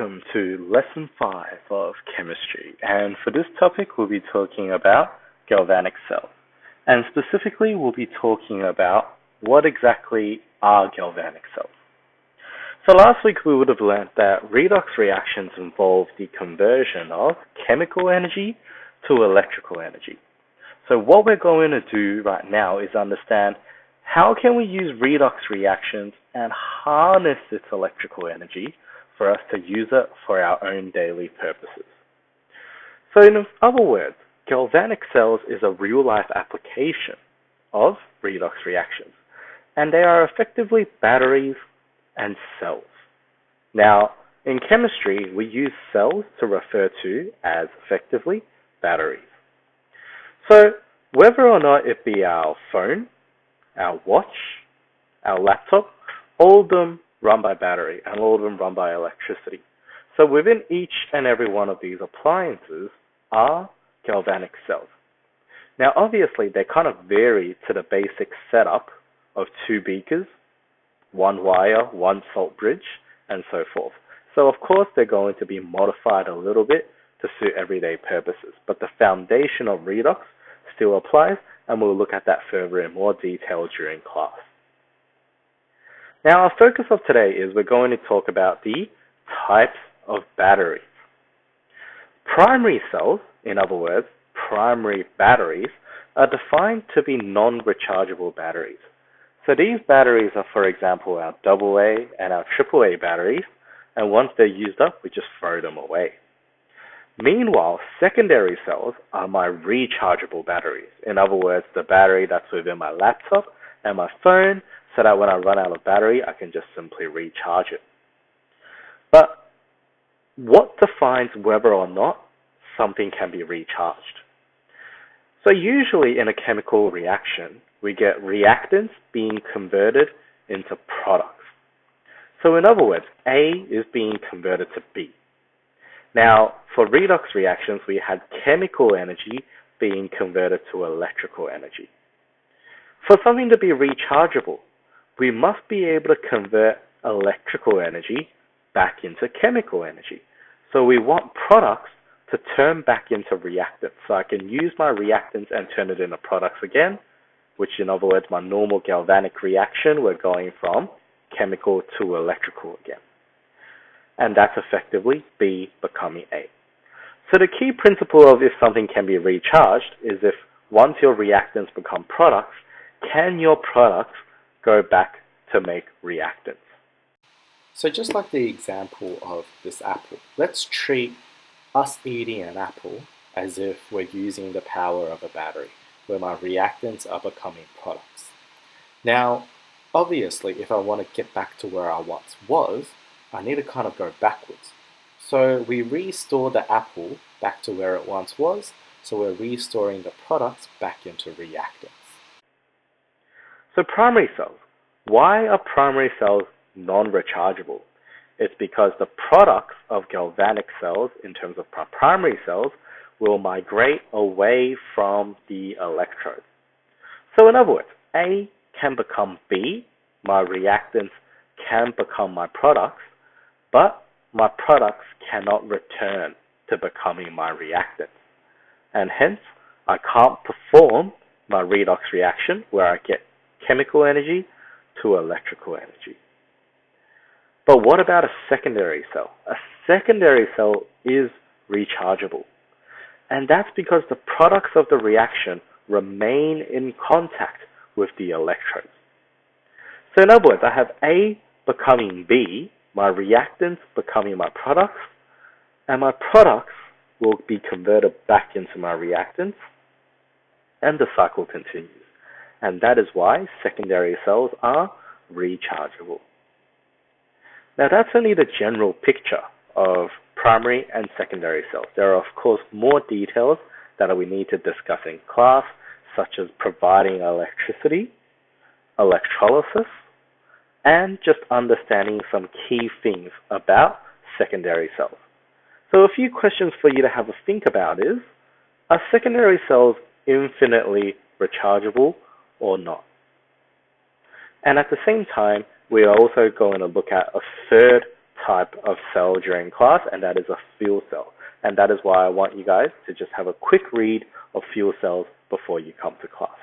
Welcome to Lesson 5 of Chemistry, and for this topic we'll be talking about galvanic cells, and specifically we'll be talking about what exactly are galvanic cells. So last week we would have learned that redox reactions involve the conversion of chemical energy to electrical energy. So what we're going to do right now is understand how can we use redox reactions and harness its electrical energy for us to use it for our own daily purposes. So in other words, galvanic cells is a real-life application of redox reactions, and they are effectively batteries and cells. Now, in chemistry, we use cells to refer to as effectively batteries. So whether or not it be our phone, our watch, our laptop, all of them run by battery and all of them run by electricity. So within each and every one of these appliances are galvanic cells. Now obviously they kind of vary to the basic setup of two beakers, one wire, one salt bridge, and so forth. So of course they're going to be modified a little bit to suit everyday purposes, but the foundation of redox still applies, and we'll look at that further in more detail during class. Now our focus of today is we're going to talk about the types of batteries. Primary cells, in other words, primary batteries, are defined to be non-rechargeable batteries. So these batteries are, for example, our AA and our AAA batteries, and once they're used up, we just throw them away. Meanwhile, secondary cells are my rechargeable batteries. In other words, the battery that's within my laptop and my phone, so that when I run out of battery, I can just simply recharge it. But what defines whether or not something can be recharged? So usually in a chemical reaction, we get reactants being converted into products. So in other words, A is being converted to B. Now, for redox reactions, we had chemical energy being converted to electrical energy. For something to be rechargeable, we must be able to convert electrical energy back into chemical energy. So we want products to turn back into reactants. So I can use my reactants and turn it into products again, which in other words, my normal galvanic reaction, we're going from chemical to electrical again. And that's effectively B becoming A. So the key principle of if something can be recharged is if once your reactants become products, can your products go back to make reactants? So just like the example of this apple, let's treat us eating an apple as if we're using the power of a battery, where my reactants are becoming products. Now, obviously, if I want to get back to where I once was, I need to kind of go backwards. So we restore the apple back to where it once was, so we're restoring the products back into reactants. So primary cells. Why are primary cells non-rechargeable? It's because the products of galvanic cells, in terms of primary cells, will migrate away from the electrode. So in other words, A can become B, my reactants can become my products, but my products cannot return to becoming my reactants. And hence, I can't perform my redox reaction where I get chemical energy to electrical energy. But what about a secondary cell? A secondary cell is rechargeable. And that's because the products of the reaction remain in contact with the electrodes. So in other words, I have A becoming B, my reactants becoming my products, and my products will be converted back into my reactants, and the cycle continues. And that is why secondary cells are rechargeable. Now that's only the general picture of primary and secondary cells. There are of course more details that we need to discuss in class, such as providing electricity, electrolysis, and just understanding some key things about secondary cells. So a few questions for you to have a think about is, are secondary cells infinitely rechargeable or not? And at the same time, we are also going to look at a third type of cell during class, and that is a fuel cell. And that is why I want you guys to just have a quick read of fuel cells before you come to class.